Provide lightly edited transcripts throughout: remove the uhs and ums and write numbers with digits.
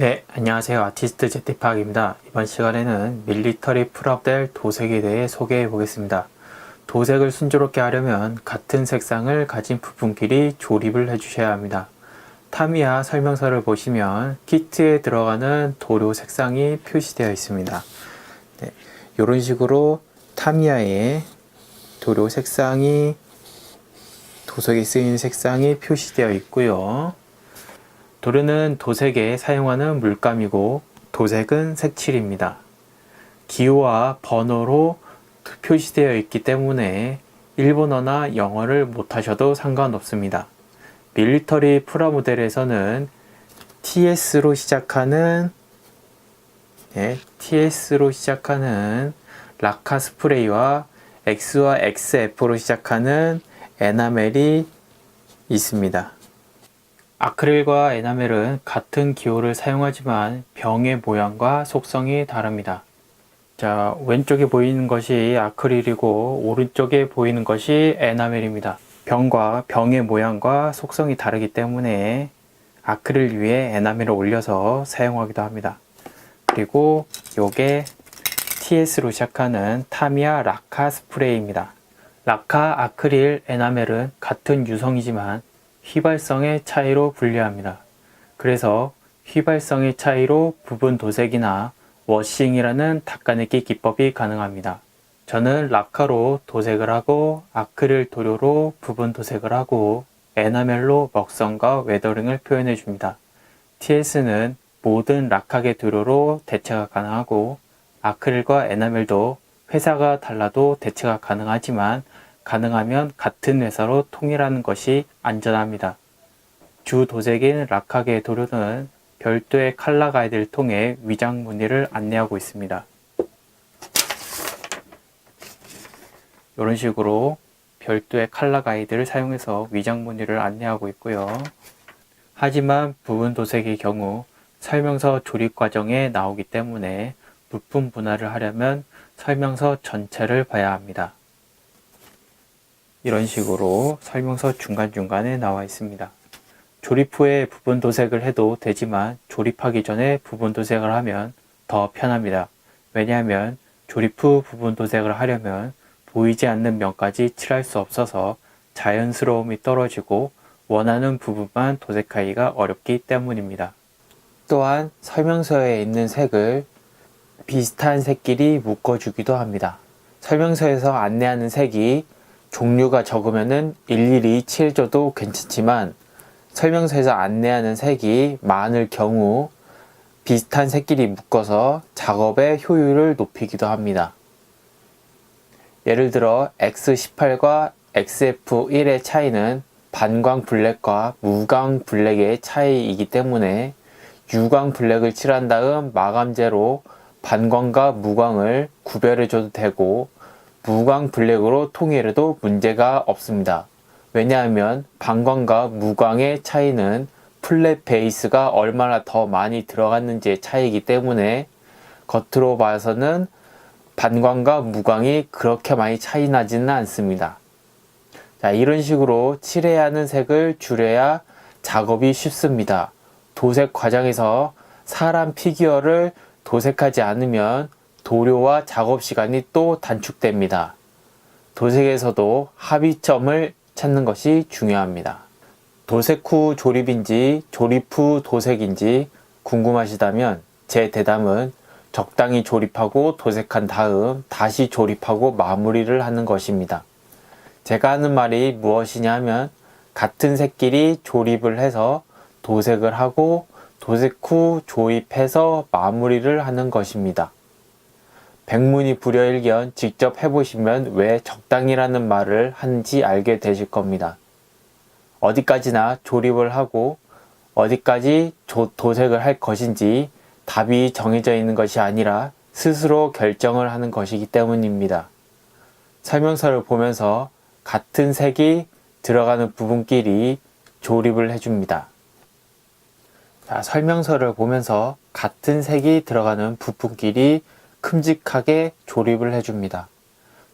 네, 안녕하세요. 아티스트 제티팍입니다. 이번 시간에는 밀리터리 풀업될 도색에 대해 소개해 보겠습니다. 도색을 순조롭게 하려면 같은 색상을 가진 부품끼리 조립을 해주셔야 합니다. 타미야 설명서를 보시면 키트에 들어가는 도료 색상이 표시되어 있습니다. 네, 이런 식으로 타미야의 도료 색상이 도색에 쓰이는 색상이 표시되어 있고요. 도료는 도색에 사용하는 물감이고 도색은 색칠입니다. 기호와 번호로 표시되어 있기 때문에 일본어나 영어를 못하셔도 상관없습니다. 밀리터리 프라모델에서는 TS로 시작하는 라카 스프레이와 X와 XF로 시작하는 에나멜이 있습니다. 아크릴과 에나멜은 같은 기호를 사용하지만 병의 모양과 속성이 다릅니다. 자, 왼쪽에 보이는 것이 아크릴이고 오른쪽에 보이는 것이 에나멜입니다. 병의 모양과 속성이 다르기 때문에 아크릴 위에 에나멜을 올려서 사용하기도 합니다. 그리고 요게 TS로 시작하는 타미야 라카 스프레이입니다. 라카, 아크릴, 에나멜은 같은 유성이지만 휘발성의 차이로 분류합니다. 그래서 휘발성의 차이로 부분 도색이나 워싱이라는 닦아내기 기법이 가능합니다. 저는 라카로 도색을 하고 아크릴 도료로 부분 도색을 하고 에나멜로 먹성과 웨더링을 표현해 줍니다. TS는 모든 락하계 도료로 대체가 가능하고 아크릴과 에나멜도 회사가 달라도 대체가 가능하지만 가능하면 같은 회사로 통일하는 것이 안전합니다. 주 도색인 락하계 도료는 별도의 컬러 가이드를 통해 위장 무늬를 안내하고 있습니다. 이런 식으로 별도의 컬러 가이드를 사용해서 위장 무늬를 안내하고 있고요. 하지만 부분 도색의 경우 설명서 조립 과정에 나오기 때문에 부품 분할을 하려면 설명서 전체를 봐야 합니다. 이런 식으로 설명서 중간중간에 나와 있습니다. 조립 후에 부분 도색을 해도 되지만 조립하기 전에 부분 도색을 하면 더 편합니다. 왜냐하면 조립 후 부분 도색을 하려면 보이지 않는 면까지 칠할 수 없어서 자연스러움이 떨어지고 원하는 부분만 도색하기가 어렵기 때문입니다. 또한 설명서에 있는 색을 비슷한 색끼리 묶어주기도 합니다. 설명서에서 안내하는 색이 종류가 적으면 일일이 칠해줘도 괜찮지만 설명서에서 안내하는 색이 많을 경우 비슷한 색끼리 묶어서 작업의 효율을 높이기도 합니다. 예를 들어 X18과 XF1의 차이는 반광 블랙과 무광 블랙의 차이이기 때문에 유광 블랙을 칠한 다음 마감제로 반광과 무광을 구별해줘도 되고 무광 블랙으로 통일해도 문제가 없습니다. 왜냐하면 반광과 무광의 차이는 플랫 베이스가 얼마나 더 많이 들어갔는지의 차이이기 때문에 겉으로 봐서는 반광과 무광이 그렇게 많이 차이 나지는 않습니다. 자, 이런 식으로 칠해야 하는 색을 줄여야 작업이 쉽습니다. 도색 과정에서 사람 피규어를 도색하지 않으면 도료와 작업 시간이 또 단축됩니다. 도색에서도 합의점을 찾는 것이 중요합니다. 도색 후 조립인지 조립 후 도색인지 궁금하시다면 제 대답은 적당히 조립하고 도색한 다음 다시 조립하고 마무리를 하는 것입니다. 제가 하는 말이 무엇이냐 하면 같은 색끼리 조립을 해서 도색을 하고 도색 후 조립해서 마무리를 하는 것입니다. 백문이 불여일견 직접 해보시면 왜 적당히라는 말을 하는지 알게 되실 겁니다. 어디까지나 조립을 하고 어디까지 도색을 할 것인지 답이 정해져 있는 것이 아니라 스스로 결정을 하는 것이기 때문입니다. 설명서를 보면서 같은 색이 들어가는 부분끼리 조립을 해줍니다. 자, 설명서를 보면서 같은 색이 들어가는 부품끼리 큼직하게 조립을 해줍니다.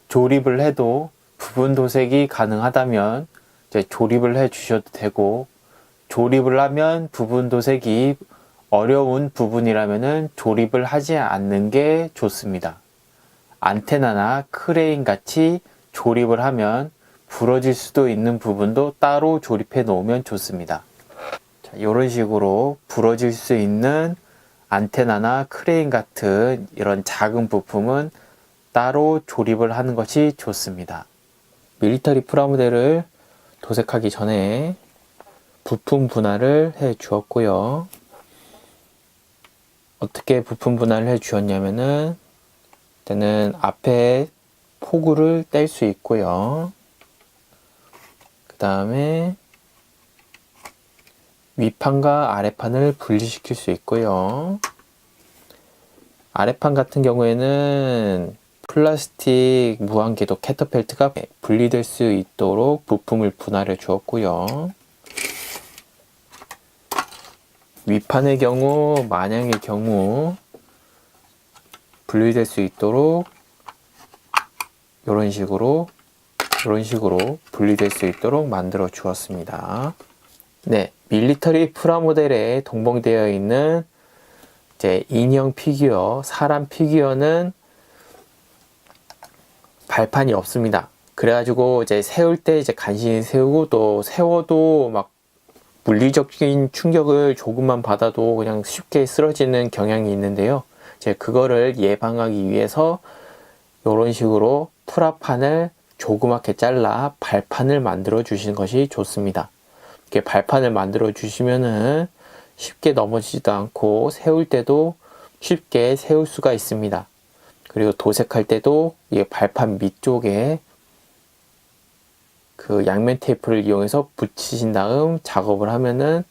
조립을 해도 부분 도색이 가능하다면 이제 조립을 해 주셔도 되고, 조립을 하면 부분 도색이 어려운 부분이라면 조립을 하지 않는 게 좋습니다. 안테나나 크레인 같이 조립을 하면 부러질 수도 있는 부분도 따로 조립해 놓으면 좋습니다. 자, 이런 식으로 부러질 수 있는 안테나나 크레인 같은 이런 작은 부품은 따로 조립을 하는 것이 좋습니다. 밀리터리 프라모델을 도색하기 전에 부품 분할을 해 주었고요. 어떻게 부품 분할을 해 주었냐면은 일단은 앞에 포구를 뗄 수 있고요. 그 다음에 위판과 아래판을 분리시킬 수 있고요. 아래판 같은 경우에는 플라스틱 무한궤도 캐터펠트가 분리될 수 있도록 부품을 분할해 주었고요. 위판의 경우, 만약의 경우 분리될 수 있도록 이런 식으로 분리될 수 있도록 만들어 주었습니다. 네, 밀리터리 프라모델에 동봉되어 있는 이제 인형 피규어, 사람 피규어는 발판이 없습니다. 그래가지고 이제 세울 때 이제 간신히 세우고 또 세워도 막 물리적인 충격을 조금만 받아도 그냥 쉽게 쓰러지는 경향이 있는데요. 이제 그거를 예방하기 위해서 이런 식으로 프라판을 조그맣게 잘라 발판을 만들어 주시는 것이 좋습니다. 이렇게 발판을 만들어 주시면은 쉽게 넘어지지도 않고 세울 때도 쉽게 세울 수가 있습니다. 그리고 도색할 때도 이 발판 밑쪽에 그 양면 테이프를 이용해서 붙이신 다음 작업을 하면은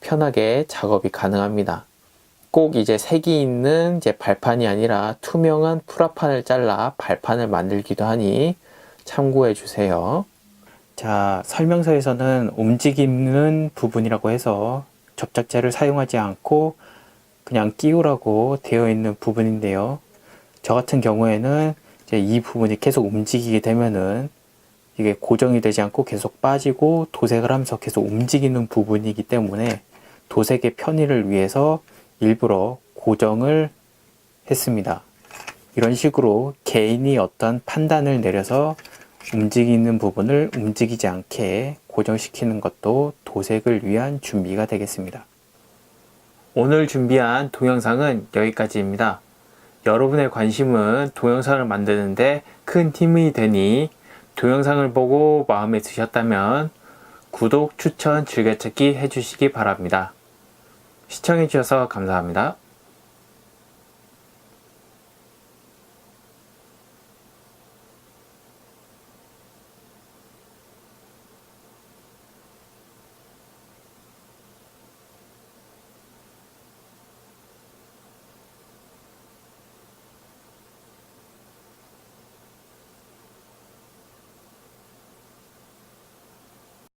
편하게 작업이 가능합니다. 꼭 이제 색이 있는 이제 발판이 아니라 투명한 프라판을 잘라 발판을 만들기도 하니 참고해 주세요. 자, 설명서에서는 움직이는 부분이라고 해서 접착제를 사용하지 않고 그냥 끼우라고 되어 있는 부분인데요. 저 같은 경우에는 이제 이 부분이 계속 움직이게 되면은 이게 고정이 되지 않고 계속 빠지고 도색을 하면서 계속 움직이는 부분이기 때문에 도색의 편의를 위해서 일부러 고정을 했습니다. 이런 식으로 개인이 어떤 판단을 내려서 움직이는 부분을 움직이지 않게 고정시키는 것도 도색을 위한 준비가 되겠습니다. 오늘 준비한 동영상은 여기까지입니다. 여러분의 관심은 동영상을 만드는데 큰 힘이 되니 동영상을 보고 마음에 드셨다면 구독, 추천, 즐겨찾기 해주시기 바랍니다. 시청해주셔서 감사합니다.